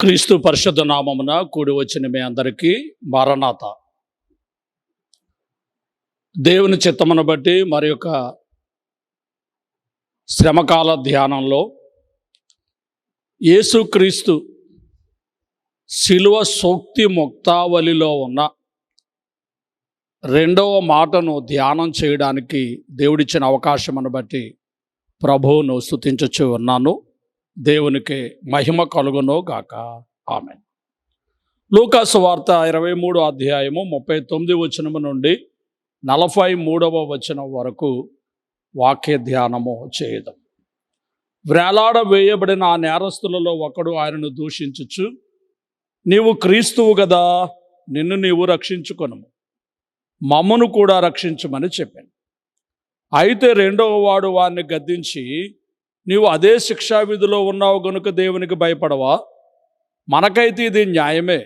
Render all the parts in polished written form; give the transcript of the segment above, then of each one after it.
క్రీస్తు పరిశుద్ధ నామమున కూడి వచ్చిన మీ అందరికీ మారనాథ. దేవుని చిత్తమును బట్టి మరి యొక్క శ్రమకాల ధ్యానంలో యేసుక్రీస్తు శిలువ సూక్తి ముక్తావళిలో ఉన్న రెండవ మాటను ధ్యానం చేయడానికి దేవుడిచ్చిన అవకాశమును బట్టి ప్రభువును స్తుతించుచు ఉన్నాను. దేవునికి మహిమ కలుగును గాక. ఆమేన్. లూకాసు వార్త 23వ అధ్యాయము 39వ వచనము నుండి 43వ వచనం వరకు వాక్య ధ్యానము చేయడం. వేలాడ వేయబడిన ఆ నేరస్తులలో ఒకడు ఆయనను దూషించుచు, నీవు క్రీస్తువు గదా, నిన్ను నీవు రక్షించుకొనుము, మమ్మను కూడా రక్షించమని చెప్పాను. అయితే రెండవ వాడు వారిని గద్దించి, నీవు అదే శిక్షావిధిలో ఉన్నావు గనుక దేవునికి భయపడవా? మనకైతే ఇది న్యాయమే,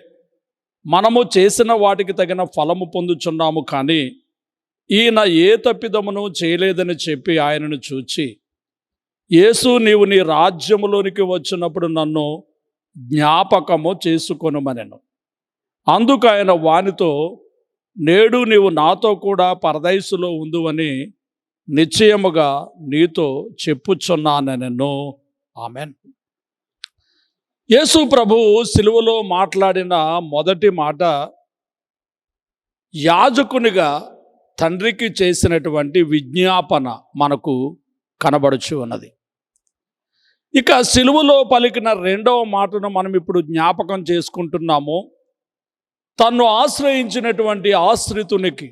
మనము చేసిన వాటికి తగిన ఫలము పొందుచున్నాము, కానీ ఈయన ఏ తప్పిదమును చేయలేదని చెప్పి ఆయనను చూచి, యేసు, నీవు నీ రాజ్యములోనికి వచ్చినప్పుడు నన్ను జ్ఞాపకము చేసుకొనుమనెను. అందుకు ఆయన వానితో, నేడు నీవు నాతో కూడా పరదైసులో ఉందువని నిశ్చయముగా నీతో చెప్పుచున్నానెను. ఆమెన్. యేసు ప్రభు సిలువలో మాట్లాడిన మొదటి మాట యాజకునిగా తండ్రికి చేసినటువంటి విజ్ఞాపన మనకు కనబడుచు ఉన్నది. ఇక సిలువలో పలికిన రెండవ మాటను మనం ఇప్పుడు జ్ఞాపకం చేసుకుంటున్నాము. తన్ను ఆశ్రయించినటువంటి ఆశ్రితునికి,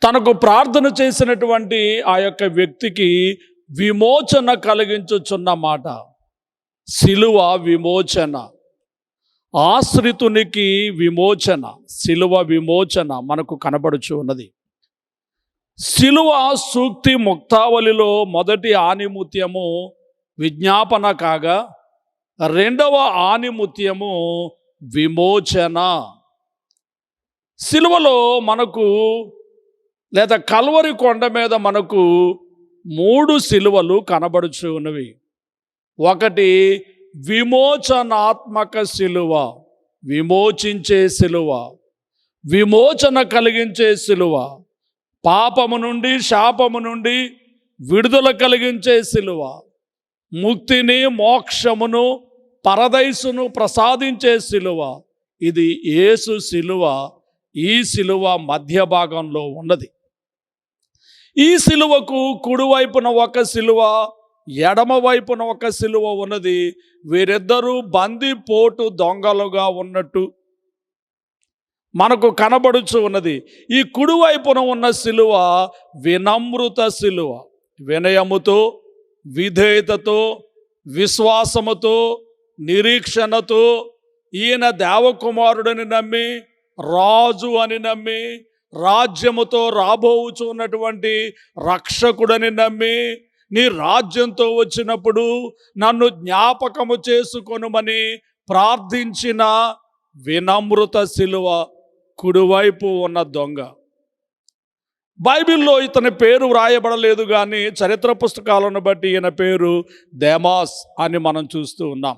తనకు ప్రార్థన చేసినటువంటి ఆ యొక్క వ్యక్తికి విమోచన కలిగించుచున్న మాట. సిలువ విమోచన, ఆశ్రితునికి విమోచన, సిలువ విమోచన మనకు కనబడుచు ఉన్నది. సిలువ సూక్తి ముక్తావళిలో మొదటి ఆనిముత్యము విజ్ఞాపన కాగా, రెండవ ఆనిముత్యము విమోచన. సిలువలో మనకు లేదా కల్వరి కొండ మీద మనకు 3 సిలువలు కనబడుచు ఉన్నవి. ఒకటి విమోచనాత్మక సిలువ, విమోచించే సిలువ, విమోచన కలిగించే సిలువ, పాపము నుండి శాపము నుండి విడుదల కలిగించే సిలువ, ముక్తిని మోక్షమును పరదైసును ప్రసాదించే సిలువ. ఇది యేసు సిలువ. ఈ సిలువ మధ్య భాగంలో ఉన్నది. ఈ సిలువకు కుడివైపున ఒక సిలువ, ఎడమ వైపున ఒక సిలువ ఉన్నది. వీరిద్దరూ బందిపోటు దొంగలుగా ఉన్నట్టు మనకు కనబడుచు ఉన్నది. ఈ కుడివైపున ఉన్న సిలువ వినమ్రత సిలువ, వినయముతో, విధేయతతో, విశ్వాసముతో, నిరీక్షణతో, ఈయన దేవకుమారుడని నమ్మి, రాజు అని నమ్మి, రాజ్యముతో రాబోవుచు ఉన్నటువంటి రక్షకుడని నమ్మి, నీ రాజ్యంతో వచ్చినప్పుడు నన్ను జ్ఞాపకము చేసుకొనుమని ప్రార్థించిన వినమ్రత సిలువ కుడివైపు ఉన్న దొంగ. బైబిల్లో ఇతని పేరు వ్రాయబడలేదు, కానీ చరిత్ర పుస్తకాలను బట్టి ఈయన పేరు దేమాస్ అని మనం చూస్తూ ఉన్నాం.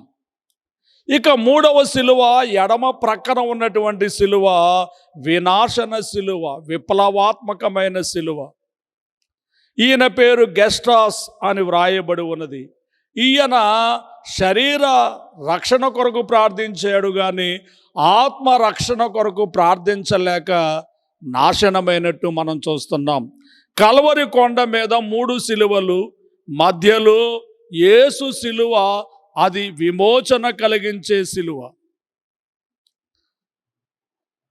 ఇక మూడవ సిలువ, ఎడమ ప్రక్కన ఉన్నటువంటి సిలువ వినాశన సిలువ, విప్లవాత్మకమైన సిలువ. ఈయన పేరు గెస్టాస్ అని వ్రాయబడి ఉన్నది. ఈయన శరీర రక్షణ కొరకు ప్రార్థించాడు, కానీ ఆత్మ రక్షణ కొరకు ప్రార్థించలేక నాశనమైనట్టు మనం చూస్తున్నాం. కల్వరి కొండ మీద 3 సిలువలు, మధ్యలో యేసు సిలువ, అది విమోచన కలిగించే సిలువ.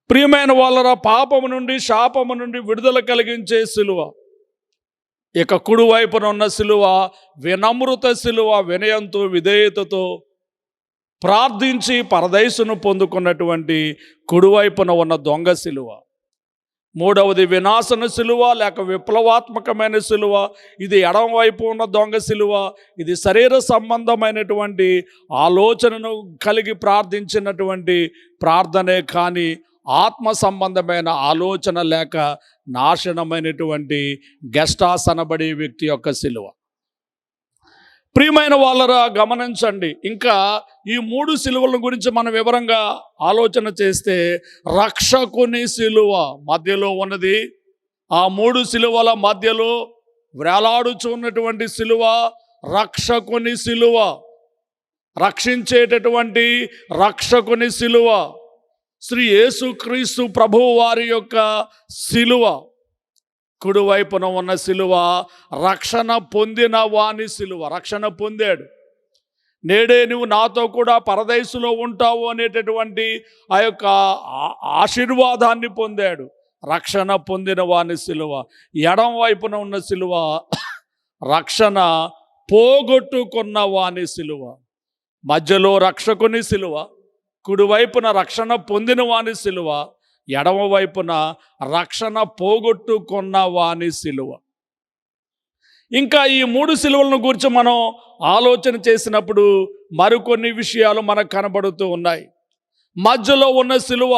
ప్రియమైన వాళ్ళరా, పాపము నుండి శాపము నుండి విడుదల కలిగించే సిలువ. ఇక కుడివైపున ఉన్న సిలువ వినమ్రత సిలువ, వినయంతో విధేయతతో ప్రార్థించి పరదైసును పొందుకున్నటువంటి కుడివైపున ఉన్న దొంగ సిలువ. మూడవది వినాశన సిలువ లేక విప్లవాత్మకమైన సిలువ. ఇది ఎడమవైపు ఉన్న దొంగ సిలువ. ఇది శరీర సంబంధమైనటువంటి ఆలోచనను కలిగి ప్రార్థించినటువంటి ప్రార్థనే, కానీ ఆత్మ సంబంధమైన ఆలోచన లేక నాశనమైనటువంటి గెస్టాస్ అనబడే వ్యక్తి యొక్క సిలువ. ప్రియమైన వాళ్ళరా గమనించండి. ఇంకా ఈ 3 సిలువల గురించి మనం వివరంగా ఆలోచన చేస్తే, రక్షకుని సిలువ మధ్యలో ఉన్నది. ఆ 3 సిలువల మధ్యలో వేలాడుచున్నటువంటి సిలువ రక్షకుని సిలువ, రక్షించేటటువంటి రక్షకుని సిలువ, శ్రీ యేసుక్రీస్తు ప్రభువు వారి యొక్క సిలువ. కుడివైపున ఉన్న సిలువ రక్షణ పొందిన వాని సిలువ. రక్షణ పొందాడు. నేడే నువ్వు నాతో కూడా పరదైసులో ఉంటావు అనేటటువంటి ఆ యొక్క ఆశీర్వాదాన్ని పొందాడు. రక్షణ పొందిన వాని సిలువ. ఎడం వైపున ఉన్న సిలువ రక్షణ పోగొట్టుకున్న వాని సిలువ. మధ్యలో రక్షకుని సిలువ, కుడివైపున రక్షణ పొందిన వాని సిలువ, ఎడమ వైపున రక్షణ పోగొట్టుకున్న వాని సిలువ. ఇంకా ఈ 3 సిలువలను గురించి మనం ఆలోచన చేసినప్పుడు మరికొన్ని విషయాలు మనకు కనబడుతూ ఉన్నాయి. మధ్యలో ఉన్న సిలువ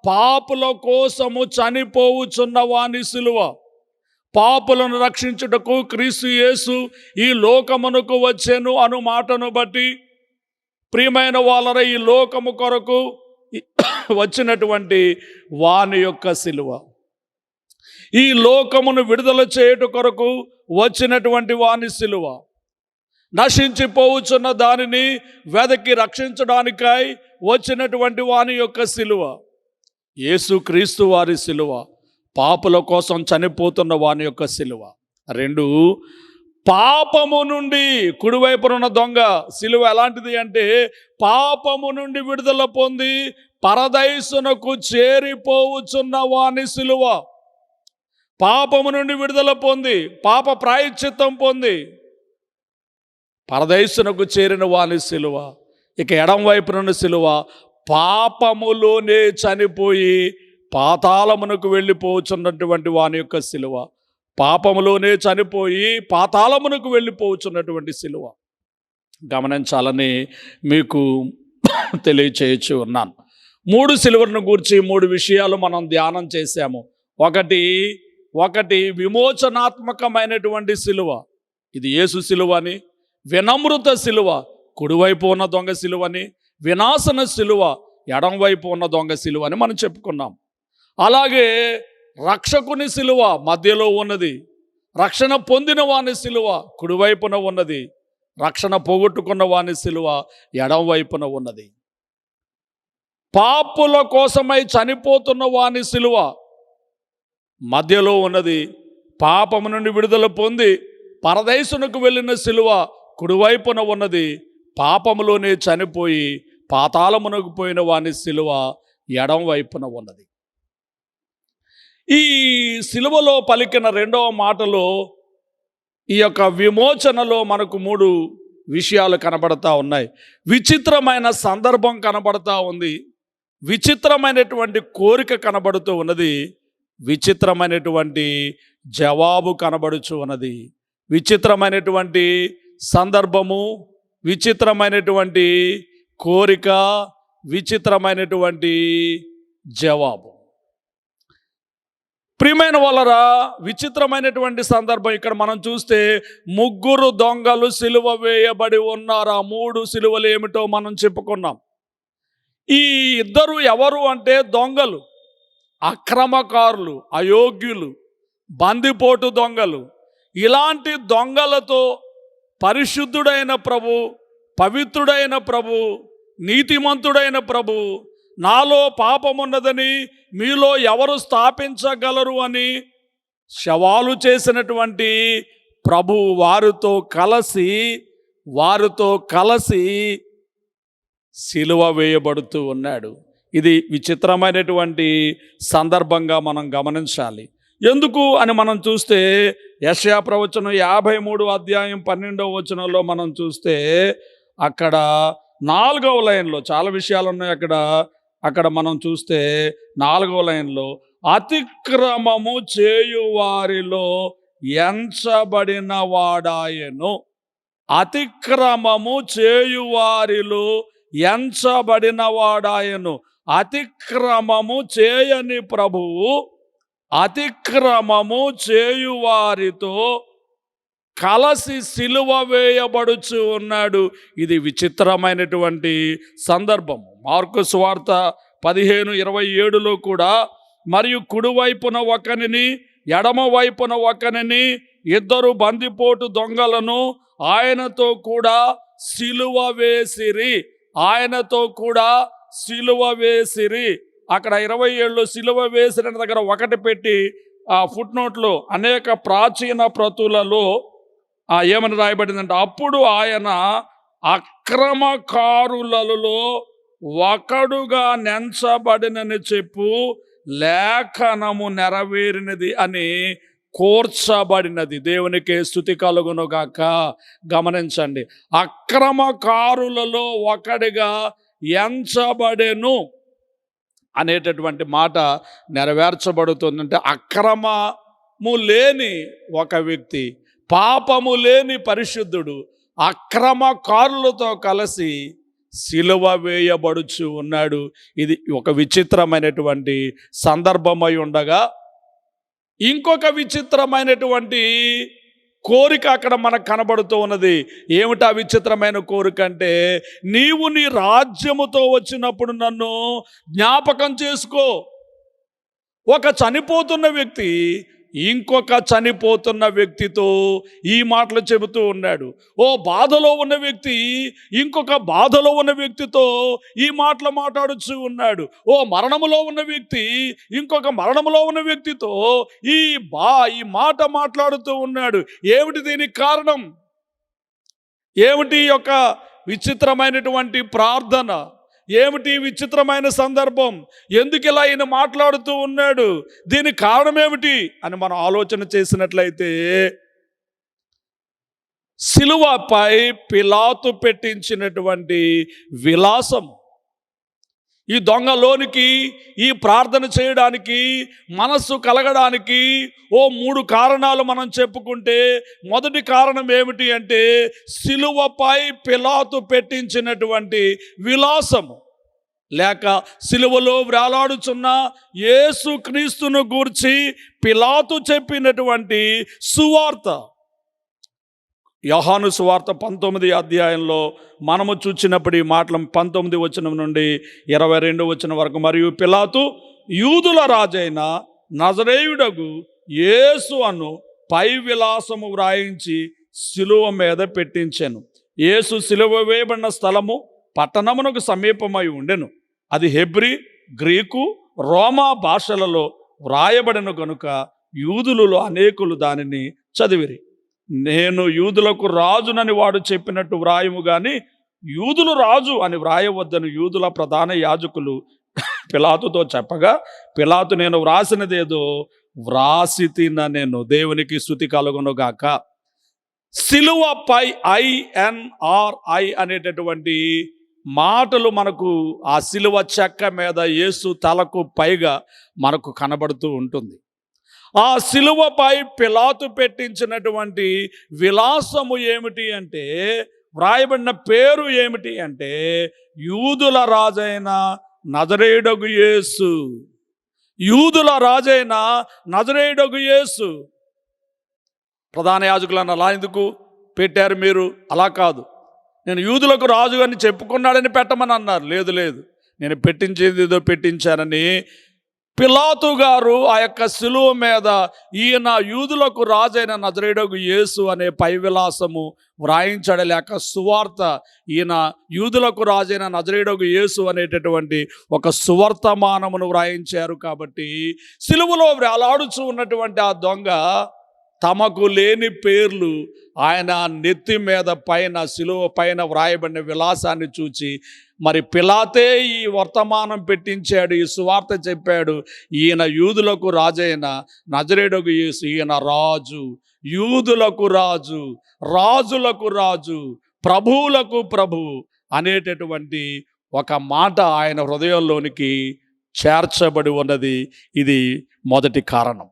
పాపుల కోసము చనిపోవుచున్న వాని సిలువ. పాపులను రక్షించుటకు క్రీస్తు యేసు ఈ లోకమునకు వచ్చెను అను మాటను బట్టి, ప్రియమైన వాళ్ళ ఈ లోకము కొరకు వచ్చినటువంటి వాని యొక్క సిలువ, ఈ లోకమును విడుదల చేయుట కొరకు వచ్చినటువంటి వాని సిలువ, నశించిపోవచ్చున్న దానిని వెదకి రక్షించడానికై వచ్చినటువంటి వాని యొక్క సిలువ, యేసుక్రీస్తు వారి సిలువ, పాపుల కోసం చనిపోతున్న వాని యొక్క సిలువ. 2, పాపము నుండి, కుడివైపున ఉన్న దొంగ సిలువ ఎలాంటిది అంటే, పాపము నుండి విడుదల పొంది పరదైసునకు చేరిపోవచ్చున్న వాని సిలువ. పాపము నుండి విడుదల పొంది, పాప ప్రాయశ్చిత్తం పొంది పరదైసునకు చేరిన వాని సిలువ. ఇక ఎడం వైపున సిలువ పాపములోనే చనిపోయి పాతాళమునకు వెళ్ళిపోవచ్చున్నటువంటి వాని యొక్క సిలువ. పాపములోనే చనిపోయి పాతాళమునకు వెళ్ళిపోవచ్చున్నటువంటి సిలువ. గమనించాలని మీకు తెలియచేయచ్చు ఉన్నాను. 3 సిలువలను గూర్చి 3 విషయాలు మనం ధ్యానం చేశాము. ఒకటి విమోచనాత్మకమైనటువంటి సిలువ, ఇది యేసు సిలువ అని. వినమ్రత సిలువ, కుడివైపు ఉన్న దొంగ సిలువని. వినాశన సిలువ, ఎడం వైపు ఉన్న దొంగ సిలువ అని మనం చెప్పుకున్నాం. అలాగే రక్షకుని సిలువ మధ్యలో ఉన్నది. రక్షణ పొందిన వాని సిలువ కుడివైపున ఉన్నది. రక్షణ పోగొట్టుకున్న వాని సిలువ ఎడం వైపున ఉన్నది. పాపుల కోసమై చనిపోతున్న వాని సిలువ మధ్యలో ఉన్నది. పాపము నుండి విడుదల పొంది పరదైసునకు వెళ్ళిన సిలువ కుడివైపున ఉన్నది. పాపములోనే చనిపోయి పాతాళమునకు పోయిన వాని సిలువ ఎడం వైపున ఉన్నది. ఈ సిలువలో పలికిన 2వ మాటలో, ఈ యొక్క విమోచనలో మనకు 3 విషయాలు కనబడతా ఉన్నాయి. విచిత్రమైన సందర్భం కనబడతా ఉంది. విచిత్రమైనటువంటి కోరిక కనబడుతూ ఉన్నది. విచిత్రమైనటువంటి జవాబు కనబడుచు ఉన్నది. విచిత్రమైనటువంటి సందర్భము, విచిత్రమైనటువంటి కోరిక, విచిత్రమైనటువంటి జవాబు. ప్రియమైన వాళ్ళరా, విచిత్రమైనటువంటి సందర్భం ఇక్కడ మనం చూస్తే 3 దొంగలు సిలువ వేయబడి ఉన్నారు. ఆ 3 సిలువలు ఏమిటో మనం చెప్పుకున్నాం. ఈ ఇద్దరు ఎవరు అంటే దొంగలు, అక్రమకారులు, అయోగ్యులు, బందిపోటు దొంగలు. ఇలాంటి దొంగలతో పరిశుద్ధుడైన ప్రభు, పవిత్రుడైన ప్రభు, నీతిమంతుడైన ప్రభు, నాలో పాపమున్నదని మీలో ఎవరు స్థాపించగలరు అని సవాలు చేసినటువంటి ప్రభు వారితో కలిసి సిలువ వేయబడుతూ ఉన్నాడు. ఇది విచిత్రమైనటువంటి సందర్భంగా మనం గమనించాలి. ఎందుకు అని మనం చూస్తే, యెషయా ప్రవచనం 53 అధ్యాయం 12వ వచనంలో మనం చూస్తే, అక్కడ 4వ లైన్లో చాలా విషయాలు ఉన్నాయి. అక్కడ మనం చూస్తే 4వ లైన్లో, అతిక్రమము చేయువారిలో ఎంచబడిన వాడాయను. అతిక్రమము చేయువారిలో ఎంచబడిన వాడాయను. అతిక్రమము చేయని ప్రభువు అతిక్రమము చేయువారితో కలసి సిలువ వేయబడుచు ఉన్నాడు. ఇది విచిత్రమైనటువంటి సందర్భం. మార్కు సువార్త 15:27లో కూడా, మరియు కుడివైపున ఒకనిని ఎడమ వైపున ఒకనిని ఇద్దరు బందిపోటు దొంగలను ఆయనతో కూడా సిలువ వేసిరి. ఆయనతో కూడా సిలువ వేసిరి. అక్కడ 27లో సిలువ వేసిన దగ్గర ఒకటి పెట్టి ఆ ఫుట్ నోట్లో అనేక ప్రాచీన ప్రతులలో ఏమని రాయబడిందంటే, అప్పుడు ఆయన అక్రమకారులలో ఒకడుగా నెంచబడినని చెప్పు లేఖనము నెరవేరినది అని కోర్చబడినది. దేవునికి స్తుతి కలుగునుగాక. గమనించండి, అక్రమకారులలో ఒకడిగా ఎంచబడెను అనేటటువంటి మాట నెరవేర్చబడుతుంది. అంటే అక్రమము లేని ఒక వ్యక్తి, పాపము లేని పరిశుద్ధుడు అక్రమకారులతో కలిసి సిలువ వేయబడుచు ఉన్నాడు. ఇది ఒక విచిత్రమైనటువంటి సందర్భమై ఉండగా, ఇంకొక విచిత్రమైనటువంటి కోరిక అక్కడ మనకు కనబడుతూ ఉన్నది. ఏమిటా విచిత్రమైన కోరిక అంటే, నీవు నీ రాజ్యముతో వచ్చినప్పుడు నన్ను జ్ఞాపకం చేసుకో. ఒక చనిపోతున్న వ్యక్తి ఇంకొక చనిపోతున్న వ్యక్తితో ఈ మాటలు చెబుతూ ఉన్నాడు. ఓ బాధలో ఉన్న వ్యక్తి ఇంకొక బాధలో ఉన్న వ్యక్తితో ఈ మాటలు మాట్లాడుచూ ఉన్నాడు. ఓ మరణములో ఉన్న వ్యక్తి ఇంకొక మరణములో ఉన్న వ్యక్తితో ఈ మాట మాట్లాడుతూ ఉన్నాడు. ఏమిటి దీనికి కారణం? ఏమిటి యొక్క విచిత్రమైనటువంటి ప్రార్థన? ఏమిటి విచిత్రమైన సందర్భం? ఎందుకు ఇలా ఈయన మాట్లాడుతూ ఉన్నాడు? దీనికి కారణం ఏమిటి అని మనం ఆలోచన చేసినట్లయితే, సిలువపై పిలాతు పెట్టించినటువంటి విలాసం. ఈ దొంగలోనికి ఈ ప్రార్థన చేయడానికి మనస్సు కలగడానికి 3 కారణాలు మనం చెప్పుకుంటే, మొదటి కారణం ఏమిటి అంటే, సిలువపై పిలాతు పెట్టించినటువంటి విలాసము, లేక సిలువలో వేలాడుచున్న యేసు క్రీస్తును గూర్చి పిలాతు చెప్పినటువంటి సువార్త. యోహాను సువార్త 19వ అధ్యాయంలో మనము చూచినప్పుడు ఈ మాటలు 19వ వచనం నుండి 22వ వచనం వరకు, మరియు పిలాతు యూదుల రాజైన నజరేయుడగు యేసు అను పై విలాసము వ్రాయించి సిలువ మీద పెట్టించెను. యేసు సిలువ వేయబడిన స్థలము పట్టణమునకు సమీపమై ఉండెను. అది హెబ్రీ, గ్రీకు, రోమా భాషలలో వ్రాయబడిన కనుక యూదులలో అనేకులు దానిని చదివిరి. నేను యూదులకు రాజునని వాడు చెప్పినట్టు వ్రాయము గాని యూదులు రాజు అని వ్రాయవద్దని యూదుల ప్రధాన యాజకులు పిలాతుతో చెప్పగా, పిలాతు నేను వ్రాసినదేదో వ్రాసి తిన్న నేను. దేవునికి స్తుతి కలుగునుగాక. సిలువపై INRI అనేటటువంటి మాటలు మనకు ఆ సిలువ చెక్క మీద యేసు తలకు పైగా మనకు కనబడుతూ ఉంటుంది. ఆ సిలువపై పిలాతు పెట్టించినటువంటి విలాసము ఏమిటి అంటే, వ్రాయబడిన పేరు ఏమిటి అంటే, యూదుల రాజైన నజరేయుడగు యేసు. యూదుల రాజైన నజరేయుడగు యేసు. ప్రధాన యాజకులను అలా ఎందుకు పెట్టారు మీరు? అలా కాదు, నేను యూదులకు రాజు అని చెప్పుకున్నాడని పెట్టమని అన్నారు. లేదు, నేను పెట్టించేది ఏదో పెట్టించానని పిలాతు గారు ఆ యొక్క సిలువ మీద ఈయన యూదులకు రాజైన నజరేయుడగు యేసు అనే పై విలాసము వ్రాయించాడు, లేక సువార్త. ఈయన యూదులకు రాజైన నజరేయుడగు యేసు అనేటటువంటి ఒక సువర్తమానమును వ్రాయించారు. కాబట్టి సిలువలో వేలాడుచూ ఉన్నటువంటి ఆ దొంగ తమకు లేని పేర్లు ఆయన నెత్తి మీద పైన సిలువ పైన వ్రాయబడిన విలాసాన్ని చూచి, మరి పిలాతే ఈ వర్తమానం పెట్టించాడు, ఈ సువార్త చెప్పాడు, ఈయన యూదులకు రాజైన నజరేయుడగు యేసు, ఈయన రాజు, యూదులకు రాజు, రాజులకు రాజు, ప్రభువులకు ప్రభువు అనేటటువంటి ఒక మాట ఆయన హృదయంలోనికి చేర్చబడి ఉన్నది. ఇది మొదటి కారణం.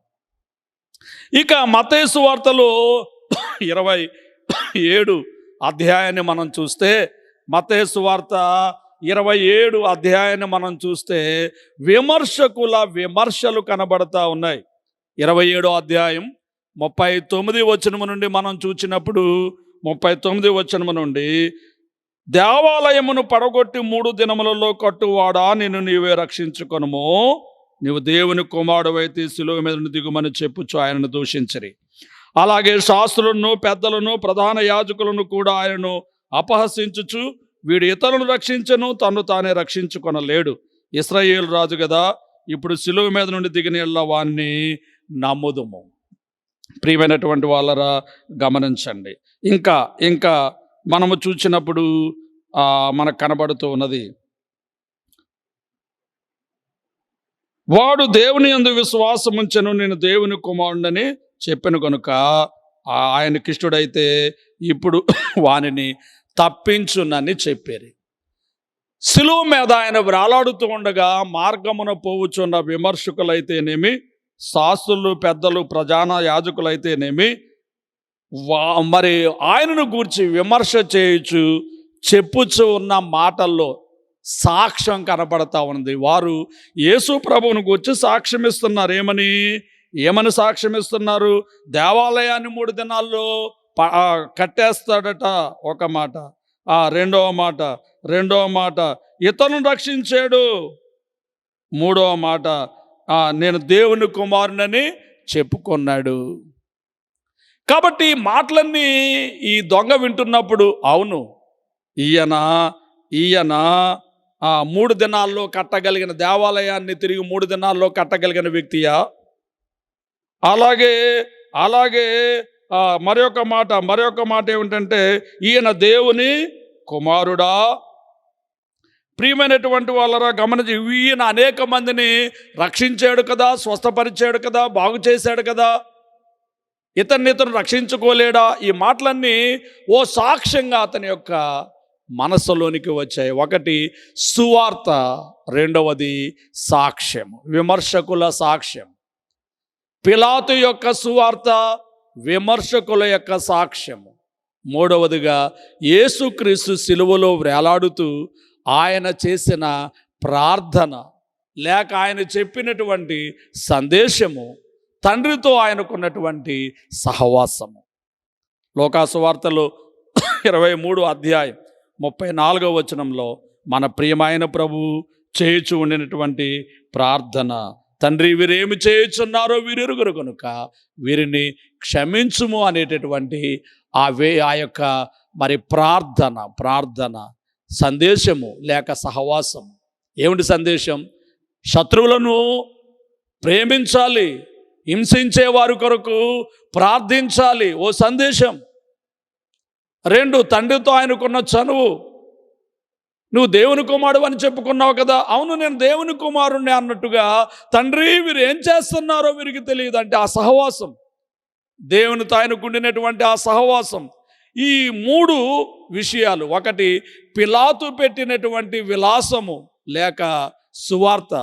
ఇక మత్తయి సువార్తలో 27 అధ్యాయాన్ని మనం చూస్తే, మత్తయి సువార్త 27 అధ్యాయాన్ని మనం చూస్తే విమర్శకుల విమర్శలు కనబడతా ఉన్నాయి. 27 అధ్యాయం 39 వచనము నుండి మనం చూచినప్పుడు 39 వచనము నుండి, దేవాలయమును పడగొట్టి 3 దినములలో కట్టువాడా, నిన్ను నీవే రక్షించుకొనుము. నీవు దేవుని కుమారుడవైతే శిలువ మీద నుండి దిగుమని చెప్పుచు ఆయనను దూషించిరి. అలాగే శాస్త్రులను, పెద్దలను, ప్రధాన యాజకులను కూడా ఆయనను అపహసించుచు, వీడు ఇతరులను రక్షించను, తను తానే రక్షించుకొనలేడు. ఇశ్రాయేలు రాజు కదా, ఇప్పుడు శిలువ మీద నుండి దిగిన వాణ్ణి నమ్ముదుము. ప్రియమైనటువంటి వాళ్ళరా, గమనించండి. ఇంకా ఇంకా మనము చూసినప్పుడు మనకు కనబడుతూ ఉన్నది, వాడు దేవుని యందు విశ్వాసం ఉంచెను, నేను దేవుని కుమారుడని చెప్పాను కనుక ఆయనకిష్టుడైతే ఇప్పుడు వానిని తప్పించునని చెప్పారు. శిలువ మీద ఆయన వేలాడుతూ ఉండగా మార్గమున పోవుచున్న విమర్శకులైతేనేమి, శాస్త్రులు, పెద్దలు, ప్రధాన యాజకులైతేనేమి మరి ఆయనను గూర్చి విమర్శ చేయుచు చెప్పుచు ఉన్న మాటల్లో సాక్ష్యం కనపడతా ఉంది. వారు యేసు ప్రభువును గూర్చి సాక్ష్యం ఇస్తున్నారు. ఏమని సాక్ష్యం ఇస్తున్నారు? దేవాలయాన్ని 3 దినాల్లో కట్టేస్తాడట ఒక మాట. రెండవ మాట ఇతను రక్షించాడు. మూడవ మాట నేను దేవుని కుమారునని చెప్పుకున్నాడు. కాబట్టి ఈ మాటలన్నీ ఈ దొంగ వింటున్నప్పుడు, అవును ఈయన 3 దినాల్లో కట్టగలిగిన, దేవాలయాన్ని తిరిగి 3 దినాల్లో కట్టగలిగిన వ్యక్తియా? అలాగే మరొక మాట ఏమిటంటే, ఈయన దేవుని కుమారుడా? ప్రియమైనటువంటి వాళ్ళరా, గమనించి, ఈయన అనేక మందిని రక్షించాడు కదా, స్వస్థపరిచాడు కదా, బాగు చేశాడు కదా, ఇతను రక్షించుకోలేడా? ఈ మాటలన్నీ ఓ సాక్ష్యంగా అతని యొక్క మనస్సులోనికి వచ్చాయి. ఒకటి సువార్త, రెండవది సాక్ష్యం, విమర్శకుల సాక్ష్యం. పిలాతు యొక్క సువార్త, విమర్శకుల యొక్క సాక్ష్యము. మూడవదిగా యేసుక్రీస్తు సిలువలో వేలాడుతూ ఆయన చేసిన ప్రార్థన, లేక ఆయన చెప్పినటువంటి సందేశము, తండ్రితో ఆయనకున్నటువంటి సహవాసము. లోకాసు వార్తలో 23 అధ్యాయం 34వ వచనంలో మన ప్రియమైన ప్రభువు చేయుచు ఉండినటువంటి ప్రార్థన, తండ్రి వీరేమి చేయుచున్నారో వీరెరుగురు కనుక వీరిని క్షమించుము అనేటటువంటి ఆ యొక్క మరి ప్రార్థన సందేశము లేక సహవాసం. ఏమిటి సందేశం? శత్రువులను ప్రేమించాలి, హింసించే వారి కొరకు ప్రార్థించాలి, ఓ సందేశం. 2, తండ్రితో ఆయనకున్న చనువు. నువ్వు దేవుని కుమారుడు అని చెప్పుకున్నావు కదా, అవును నేను దేవుని కుమారుణ్ణి అన్నట్టుగా, తండ్రి వీరు ఏం చేస్తున్నారో వీరికి తెలియదు అంటే ఆ సహవాసం, దేవునితో ఆయనకు ఉండినటువంటి ఆ సహవాసం. ఈ 3 విషయాలు, ఒకటి పిలాతు పెట్టినటువంటి విలాసము లేక సువార్త,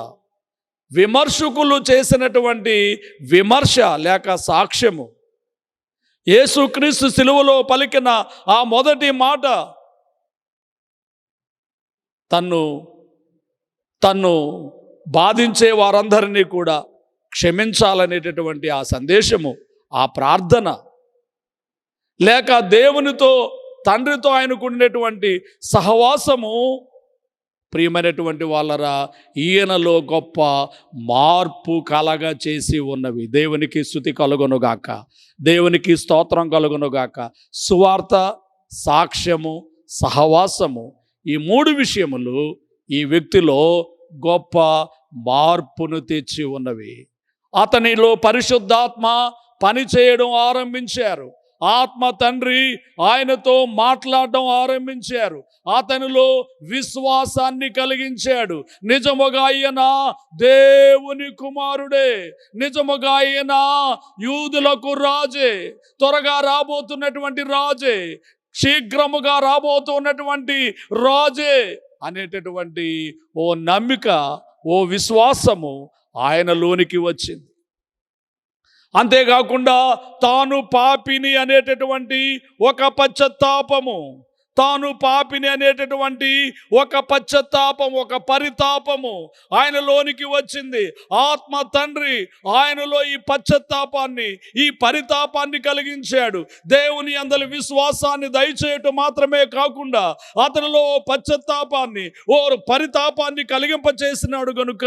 విమర్శకులు చేసినటువంటి విమర్శ లేక సాక్ష్యము, యేసుక్రీస్తు సిలువలో పలికిన ఆ మొదటి మాట, తన్ను బాధించే వారందరినీ కూడా క్షమించాలనేటటువంటి ఆ సందేశము, ఆ ప్రార్థన, లేక దేవునితో తండ్రితో ఆయనకు ఉండేటువంటి సహవాసము. ప్రియమైనటువంటి వాళ్ళరా, ఈయనలో గొప్ప మార్పు కలగా చేసి ఉన్నవి. దేవునికి స్తుతి కలుగునుగాక, దేవునికి స్తోత్రం కలుగునుగాక. సువార్త, సాక్ష్యము, సహవాసము, ఈ 3 విషయములు ఈ వ్యక్తిలో గొప్ప మార్పును తెచ్చి ఉన్నవి. అతనిలో పరిశుద్ధాత్మ పని చేయడం ఆరంభించారు. ఆత్మ తండ్రి ఆయనతో మాట్లాడడం ఆరంభించారు. అతనిలో విశ్వాసాన్ని కలిగించాడు. నిజముగా ఈయన దేవుని కుమారుడే, నిజముగా ఈయన యూదులకు రాజే, త్వరగా రాబోతున్నటువంటి రాజే, శీఘ్రముగా రాబోతున్నటువంటి రాజే అనేటటువంటి ఓ నమ్మిక, ఓ విశ్వాసము ఆయనలోనికి వచ్చింది. అంతేకాకుండా తాను పాపిని అనేటటువంటి ఒక పశ్చాత్తాపము, తాను పాపిని అనేటటువంటి ఒక పశ్చాత్తాపం, ఒక పరితాపము ఆయనలోనికి వచ్చింది. ఆత్మ తండ్రి ఆయనలో ఈ పశ్చాత్తాపాన్ని, ఈ పరితాపాన్ని కలిగించాడు. దేవుని యందలి విశ్వాసాన్ని దయచేయటం మాత్రమే కాకుండా అతనిలో పశ్చాత్తాపాన్ని, ఓ పరితాపాన్ని కలిగింపచేసినాడు గనుక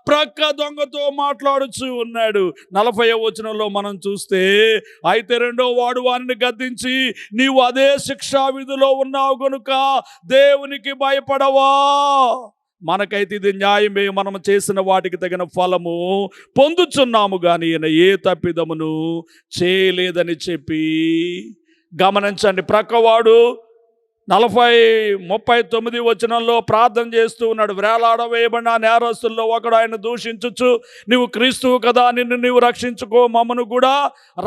ప్రక్క దొంగతో మాట్లాడుచూ ఉన్నాడు. 40వ వచనంలో మనం చూస్తే, అయితే రెండో వాడు వారిని గద్దించి, నీవు అదే శిక్షా విధిలో ఉన్నావు గనుక దేవునికి భయపడవా? మనకైతే ఇది న్యాయమే, మనం చేసిన వాటికి తగిన ఫలము పొందుచున్నాము కానీ ఈయన ఏ తప్పిదమును చేయలేదని చెప్పి. గమనించండి, ప్రక్కవాడు 39 వచనంలో ప్రార్థన చేస్తూ ఉన్నాడు. వేలాడవేయబడిన నేరస్తుల్లో ఒకడు ఆయన దూషించుచు, నీవు క్రీస్తువు కదా, నిన్ను నీవు రక్షించుకో, మమ్మను కూడా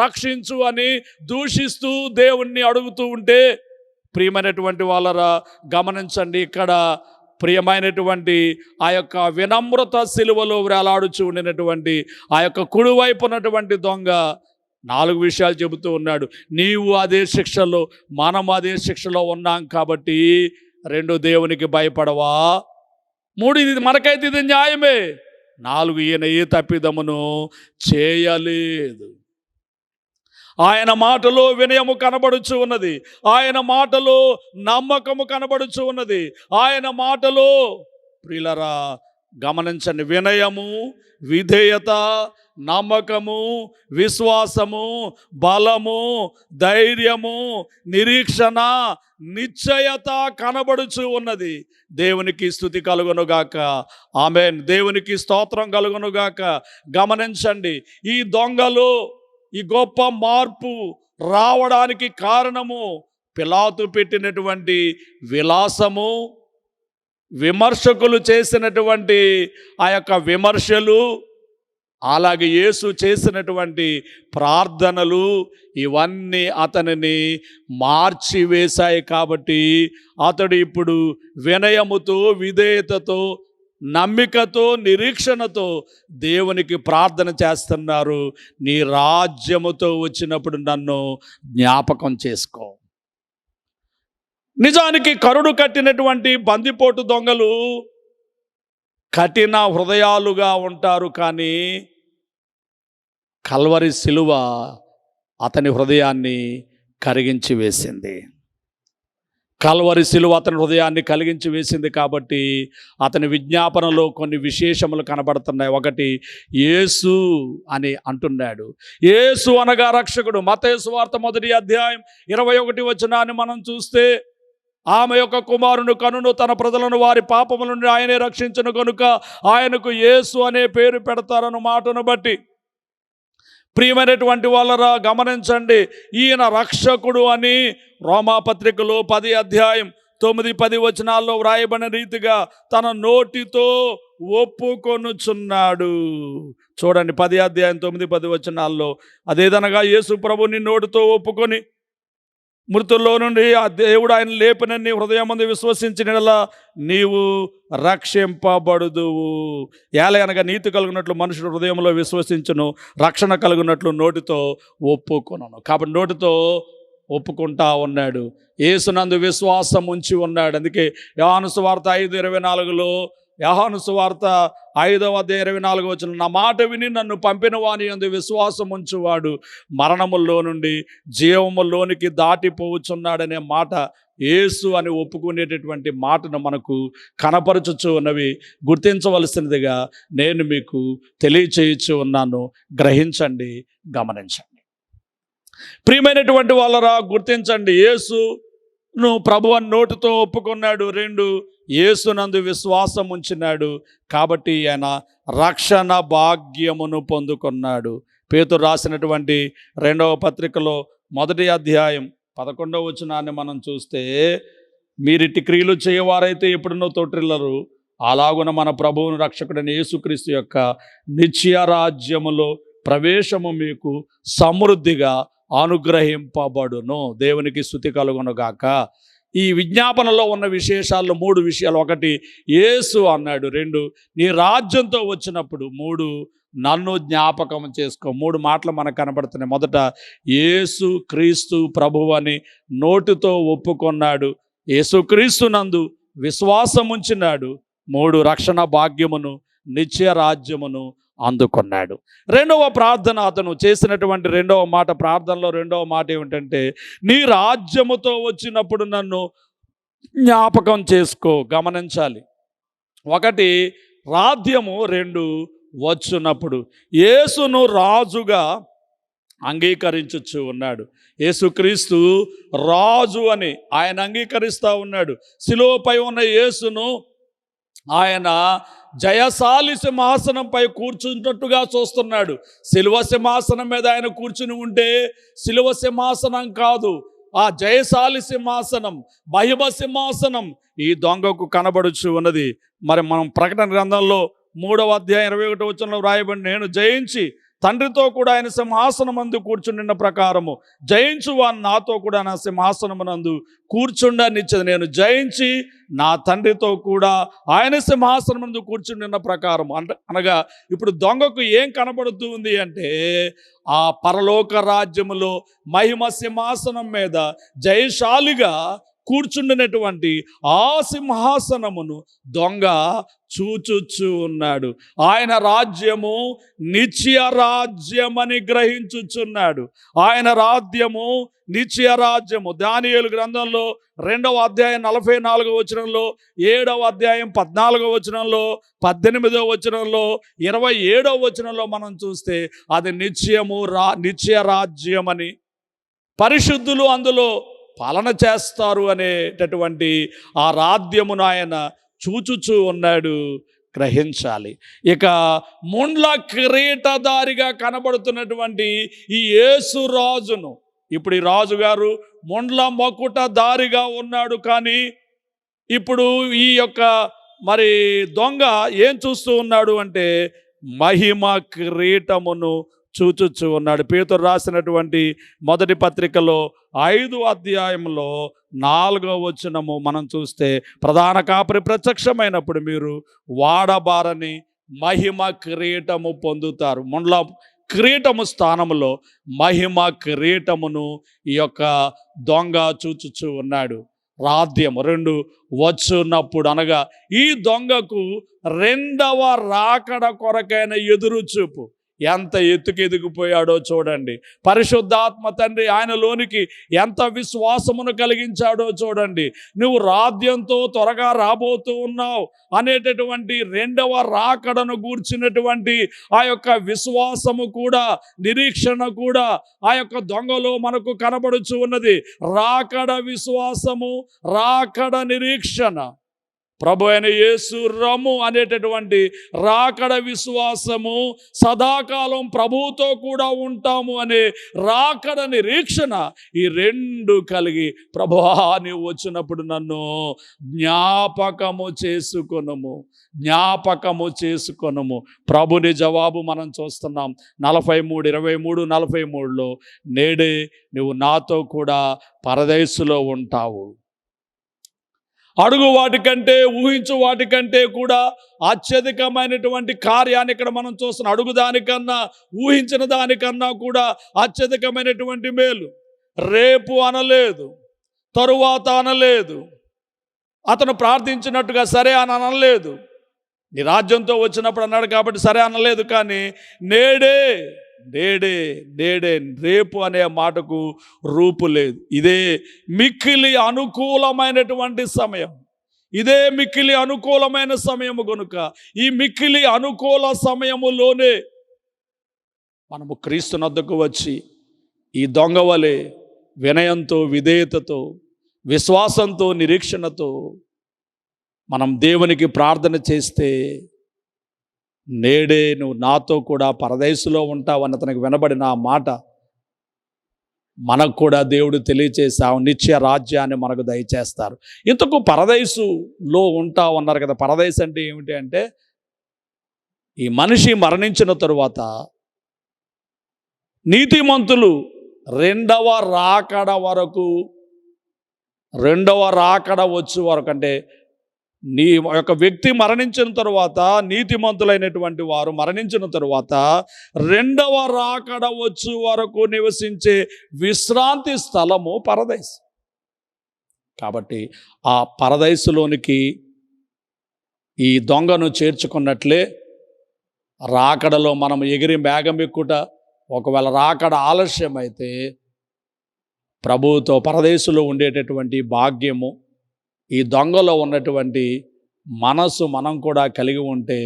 రక్షించు అని దూషిస్తూ దేవుణ్ణి అడుగుతూ ఉంటే, ప్రియమైనటువంటి వాళ్ళరా గమనించండి, ఇక్కడ ప్రియమైనటువంటి ఆ యొక్క వినమ్రత సిలువలో వేలాడుచూ ఉండినటువంటి ఆ యొక్క కుడివైపు ఉన్నటువంటి దొంగ 4 విషయాలు చెబుతూ ఉన్నాడు. నీవు అదే శిక్షలో, మనం అదే శిక్షలో ఉన్నాం కాబట్టి 2 దేవునికి భయపడవా? 3 ఇది మనకైతే ఇది న్యాయమే. 4 ఈయన ఏ తప్పిదమును చేయలేదు. ఆయన మాటలో వినయము కనబడుచు ఉన్నది, ఆయన మాటలో నమ్మకము కనబడుచు ఉన్నది, ఆయన మాటలో ప్రియులరా గమనించండి, వినయము, విధేయత, నమ్మకము, విశ్వాసము, బలము, ధైర్యము, నిరీక్షణ, నిశ్చయత కనబడుచు ఉన్నది. దేవునికి స్తుతి కలుగునుగాక. ఆమేన్. దేవునికి స్తోత్రం కలుగునుగాక. గమనించండి, ఈ దొంగలు ఈ గొప్ప మార్పు రావడానికి కారణము పిలాతు పెట్టినటువంటి విలాసము, విమర్శకులు చేసినటువంటి ఆ యొక్క విమర్శలు, అలాగే యేసు చేసినటువంటి ప్రార్థనలు, ఇవన్నీ అతనిని మార్చివేశాయి. కాబట్టి అతడు ఇప్పుడు వినయముతో, విధేయతతో, నమ్మికతో, నిరీక్షణతో దేవునికి ప్రార్థన చేస్తున్నారు. నీ రాజ్యముతో వచ్చినప్పుడు నన్ను జ్ఞాపకం చేసుకో. నిజానికి కరుడు కట్టినటువంటి బందిపోటు దొంగలు కఠిన హృదయాలుగా ఉంటారు, కానీ కల్వరి సిలువ అతని హృదయాన్ని కరిగించి వేసింది. కల్వరి సిలువ అతని హృదయాన్ని కలిగించి వేసింది. కాబట్టి అతని విజ్ఞాపనలో కొన్ని విశేషములు కనబడుతున్నాయి. ఒకటి, యేసు అని అంటున్నాడు. యేసు అనగా రక్షకుడు. మత్తయి సువార్త 1వ అధ్యాయం 21వ వచనాన్ని మనం చూస్తే, ఆమె యొక్క కుమారుని కనును తన ప్రజలను వారి పాపముల నుండి ఆయనే రక్షించును కనుక ఆయనకు యేసు అనే పేరు పెడతారన్న మాటను బట్టి, ప్రియమైనటువంటి వాళ్ళరా గమనించండి, ఈయన రక్షకుడు అని రోమాపత్రికలో 10వ అధ్యాయం 9-10 వచనాల్లో వ్రాయబడిన రీతిగా తన నోటితో ఒప్పుకొనుచున్నాడు. చూడండి, 10వ అధ్యాయం 9-10 వచనాల్లో, అదేదనగా యేసు ప్రభుని నోటితో ఒప్పుకొని మృతుల్లో నుండి ఆ దేవుడు ఆయన లేపినని హృదయమందు విశ్వసించినలా నీవు రక్షింపబడుదువు. ఏలయనగా నీతి కలుగునట్లు మనుషుడు హృదయంలో విశ్వసించును, రక్షణ కలుగునట్లు నోటితో ఒప్పుకొనును. కాబట్టి నోటితో ఒప్పుకుంటా ఉన్నాడు, యేసునందు విశ్వాసం ఉంచి ఉన్నాడు. అందుకే యోహాను సువార్త 5:24లో, యోహాను సువార్త 5వ అధ్యాయం 24వ వచనం, నా మాట విని నన్ను పంపిన వాని యందు విశ్వాసం ఉంచువాడు మరణముల్లో నుండి జీవములోనికి దాటిపోవచ్చున్నాడనే మాట యేసు అని ఒప్పుకునేటటువంటి మాటను మనకు కనపరచుచు ఉన్నవి గుర్తించవలసినదిగా నేను మీకు తెలియచేయచ్చు ఉన్నాను. గ్రహించండి, గమనించండి. ప్రియమైనటువంటి వాళ్ళరా గుర్తించండి, యేసును ప్రభువుని నోటితో ఒప్పుకున్నాడు. 2, యేసునందు విశ్వాసం ఉంచినాడు. కాబట్టి ఆయన రక్షణ భాగ్యమును పొందుకున్నాడు. పేతురు రాసినటువంటి 2వ పత్రికలో 1వ అధ్యాయం 11వ వచనాన్ని మనం చూస్తే, మీరిట్టి క్రియలు చేయవారైతే ఎప్పుడునో తొట్టిల్లరు, అలాగున మన ప్రభువును రక్షకుడైన యేసుక్రీస్తు యొక్క నిత్య రాజ్యములో ప్రవేశము మీకు సమృద్ధిగా అనుగ్రహింపబడును. దేవునికి స్తుతి కలుగునుగాక. ఈ విజ్ఞాపనలో ఉన్న విశేషాల్లో 3 విషయాలు. 1, యేసు అన్నాడు. 2, నీ రాజ్యంతో వచ్చినప్పుడు. 3, నన్ను జ్ఞాపకం చేసుకో. 3 మాటలు మనకు కనబడుతున్నాయి. మొదట, యేసు క్రీస్తు ప్రభువు అని నోటితో ఒప్పుకొన్నాడు. యేసుక్రీస్తునందు విశ్వాసముంచినాడు, 3 రక్షణ భాగ్యమును నిత్య రాజ్యమును అందుకున్నాడు. రెండవ ప్రార్థన, అతను చేసినటువంటి రెండవ మాట, ప్రార్థనలో రెండవ మాట ఏమిటంటే, నీ రాజ్యముతో వచ్చినప్పుడు నన్ను జ్ఞాపకం చేసుకో. గమనించాలి, 1 రాధ్యము, 2 వచ్చున్నప్పుడు. యేసును రాజుగా అంగీకరించుచు ఉన్నాడు. యేసుక్రీస్తు రాజు అని ఆయన అంగీకరిస్తూ ఉన్నాడు. శిలువపై ఉన్న యేసును ఆయన జయశాలి సింహాసనంపై కూర్చున్నట్టుగా చూస్తున్నాడు. శిలువ సింహాసనం మీద ఆయన కూర్చుని ఉంటే శిలువ సింహాసనం కాదు, ఆ జయశాలి సింహాసనం, మహిమ సింహాసనం ఈ దొంగకు కనబడుచు ఉన్నది. మరి మనం ప్రకటన గ్రంథంలో 3వ అధ్యాయం 21వ వచనంలో వ్రాయబడి, నేను జయించి తండ్రితో కూడా ఆయన సింహాసనమందు కూర్చుండిన ప్రకారము జయించు వారు నాతో కూడా నా సింహాసనమునందు కూర్చుండనిచ్చదు. నేను జయించి నా తండ్రితో కూడా ఆయన సింహాసనమందు కూర్చుండిన ప్రకారము అనగా ఇప్పుడు దొంగకు ఏం కనబడుతూ ఉంది అంటే, ఆ పరలోక రాజ్యములో మహిమ సింహాసనం మీద జయశాలిగా కూర్చుండినటువంటి ఆ సింహాసనమును దొంగ చూచుచూ ఉన్నాడు. ఆయన రాజ్యము నిత్య రాజ్యమని గ్రహించుచున్నాడు. ఆయన రాజ్యము నిత్య రాజ్యము. దానియేలు గ్రంథంలో 2వ అధ్యాయం 44వ వచనంలో, 7వ అధ్యాయం 14వ వచనంలో, 18వ వచనంలో, 27వ వచనంలో మనం చూస్తే అది నిత్య రాజ్యమని, పరిశుద్ధులు అందులో పాలన చేస్తారు అనేటటువంటి ఆ రాజ్యమును ఆయన చూచుచూ ఉన్నాడు. గ్రహించాలి. ఇక ముండ్ల కిరీటధారిగా కనబడుతున్నటువంటి ఈ యేసు రాజును, ఇప్పుడు ఈ రాజుగారు ముండ్ల మకుటధారిగా ఉన్నాడు. కానీ ఇప్పుడు ఈ యొక్క మరి దొంగ ఏం చూస్తూ ఉన్నాడు అంటే, మహిమ కిరీటమును చూచుచూ ఉన్నాడు. పేతురు రాసినటువంటి మొదటి పత్రికలో 5వ అధ్యాయంలో 4వ వచనము మనం చూస్తే, ప్రధాన కాపరి ప్రత్యక్షమైనప్పుడు మీరు వాడబారని మహిమ కిరీటము పొందుతారు. ముండ్ల కిరీటము స్థానములో మహిమ కిరీటమును ఈ యొక్క దొంగ చూచుచూ ఉన్నాడు. రాధ్యము 2 వచ్చున్నప్పుడు, అనగా ఈ దొంగకు 2వ రాకడ కొరకైన ఎదురు చూపు. ఎంత ఎత్తుకెదిగిపోయాడో చూడండి. పరిశుద్ధాత్మ తండ్రి ఆయనలోనికి ఎంత విశ్వాసమును కలిగించాడో చూడండి. నువ్వు రాధ్యంతో త్వరగా రాబోతూ ఉన్నావు అనేటటువంటి 2వ రాకడను గూర్చినటువంటి ఆ యొక్క విశ్వాసము కూడా, నిరీక్షణ కూడా ఆ యొక్క దొంగలో మనకు కనబడుచు ఉన్నది. రాకడ విశ్వాసము, రాకడ నిరీక్షణ. ప్రభు అయిన యేసు రమ్ము అనేటటువంటి రాకడ విశ్వాసము, సదాకాలం ప్రభువుతో కూడా ఉంటాము అనే రాకడ నిరీక్షణ, ఈ 2 కలిగి, ప్రభువా నీవు వచ్చినప్పుడు నన్ను జ్ఞాపకము చేసుకొనుము, జ్ఞాపకము చేసుకొనుము. ప్రభుని జవాబు మనం చూస్తున్నాం. 43:23-43లో, నేడే నువ్వు నాతో కూడా పరదేశులో ఉంటావు. అడుగు వాటికంటే, ఊహించు వాటికంటే కూడా అత్యధికమైనటువంటి కార్యాన్ని ఇక్కడ మనం చూస్తున్నాం. అడుగు దానికన్నా, ఊహించిన దానికన్నా కూడా అత్యధికమైనటువంటి మేలు. రేపు అనలేదు, తరువాత అనలేదు, అతను ప్రార్థించినట్టుగా సరే అని అనలేదు. నీ రాజ్యంతో వచ్చినప్పుడు అన్నాడు కాబట్టి సరే అనలేదు. కానీ నేడే, నేడే, నేడే, రేపు అనే మాటకు రూపు లేదు. ఇదే మిక్కిలి అనుకూలమైనటువంటి సమయం. ఇదే మిక్కిలి అనుకూలమైన సమయము గనుక ఈ మిక్కిలి అనుకూల సమయములోనే మనము క్రీస్తునొద్దకు వచ్చి ఈ దొంగ వలె వినయంతో, విధేయతతో, విశ్వాసంతో, నిరీక్షణతో మనం దేవునికి ప్రార్థన చేస్తే, నేడే నువ్వు నాతో కూడా పరదేశులో ఉంటావు అని అతనికి వినబడిన ఆ మాట మనకు కూడా దేవుడు తెలియచేసావు. నిత్య రాజ్యాన్ని మనకు దయచేస్తారు. ఇంతకు పరదేశులో ఉంటావు అన్నారు కదా. పరదేశు అంటే ఏమిటి అంటే, ఈ మనిషి మరణించిన తరువాత నీతిమంతులు 2వ రాకడ వరకు, 2వ రాకడ వచ్చే వరకు, అంటే నీ యొక్క వ్యక్తి మరణించిన తరువాత, నీతిమంతులైనటువంటి వారు మరణించిన తరువాత 2వ రాకడ వచ్చు వరకు నివసించే విశ్రాంతి స్థలము పరదేశం. కాబట్టి ఆ పరదైసులోనికి ఈ దొంగను చేర్చుకున్నట్లే రాకడలో మనం ఎగిరి మేఘం ఎక్కుట, ఒకవేళ రాకడ ఆలస్యమైతే ప్రభువుతో పరదేశంలో ఉండేటటువంటి భాగ్యము, ఈ దొంగలో ఉన్నటువంటి మనసు మనం కూడా కలిగి ఉంటే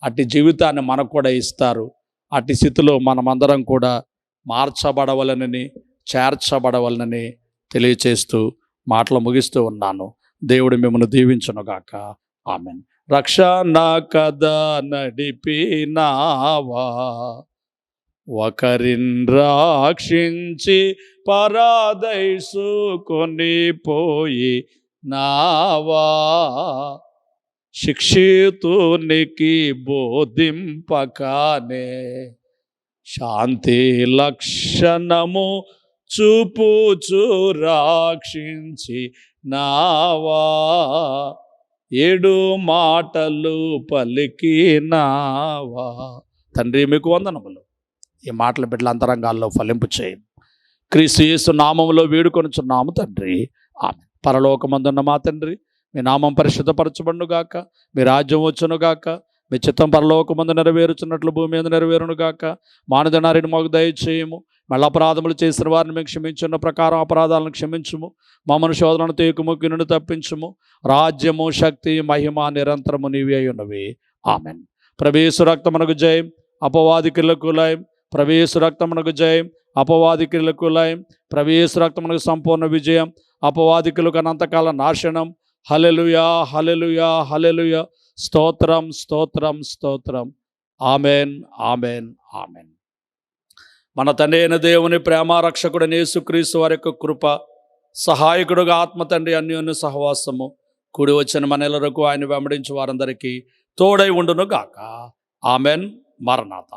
అట్టి జీవితాన్ని మనకు కూడా ఇస్తారు. అట్టి స్థితిలో మనమందరం కూడా మార్చబడవలనని, చేర్చబడవలనని తెలియచేస్తూ మాటలు ముగిస్తూ ఉన్నాను. దేవుడు మిమ్మల్ని దీవించునుగాక. ఆమేన్. రక్షణ కథ నడిపినావా, ఒకరిని రక్షించి పరదైసు కొనిపోయి నావా, శిక్షితునికి బోధింపకానే శాంతి లక్షణము చూపుచు రక్షించి నావా, 7 మాటలు పలికినావా. తండ్రి మీకు వందనములు. ఈ మాటల బిడ్డల అంతరంగాల్లో ఫలింపు చేయండి. క్రీస్తు యేసు నామములో వేడుకొనుచున్నాము తండ్రి. ఆమేన్. పరలోకమందున్న మా తండ్రి, మీ నామం పరిశుద్ధపరచబడునుగాక, మీ రాజ్యం వచ్చునుగాక, మీ చిత్తం పరలోకమందు నెరవేరుచున్నట్లు భూమి మీద నెరవేరునుగాక. మానదనారిని మాకు దయచేయము, మళ్ళీ అపరాధములు చేసిన వారిని మేము క్షమించున్న ప్రకారం అపరాధాలను క్షమించుము, మమ్మను శోధనను తేకుముక్కి నుండి తప్పించుము. రాజ్యము, శక్తి, మహిమ నిరంతరము నీవే అయి ఉన్నవి. ఆమేన్. ప్రవేశు రక్తమునకు జయం, అపవాది క్రియలకు లయం. ప్రవేశు రక్తమునకు జయం, అపవాది క్రియలకు లయం. ప్రవేశు రక్తమునకు సంపూర్ణ విజయం, అపవాదికులకు అనంతకాల నాశనం. హల్లెలూయా, హల్లెలూయా, హల్లెలూయా. స్తోత్రం, స్తోత్రం, స్తోత్రం. ఆమేన్, ఆమేన్, ఆమేన్. మన తండ్రి అయిన దేవుని ప్రేమ, రక్షకుడైన యేసుక్రీస్తు వారి యొక్క కృప, సహాయకుడుగా ఆత్మ తండ్రి అన్యోన్య సహవాసము కూడి వచ్చిన మనెల్లరకు ఆయన వెంబడించి వారందరికీ తోడై ఉండును గాక. ఆమేన్. మరణాత.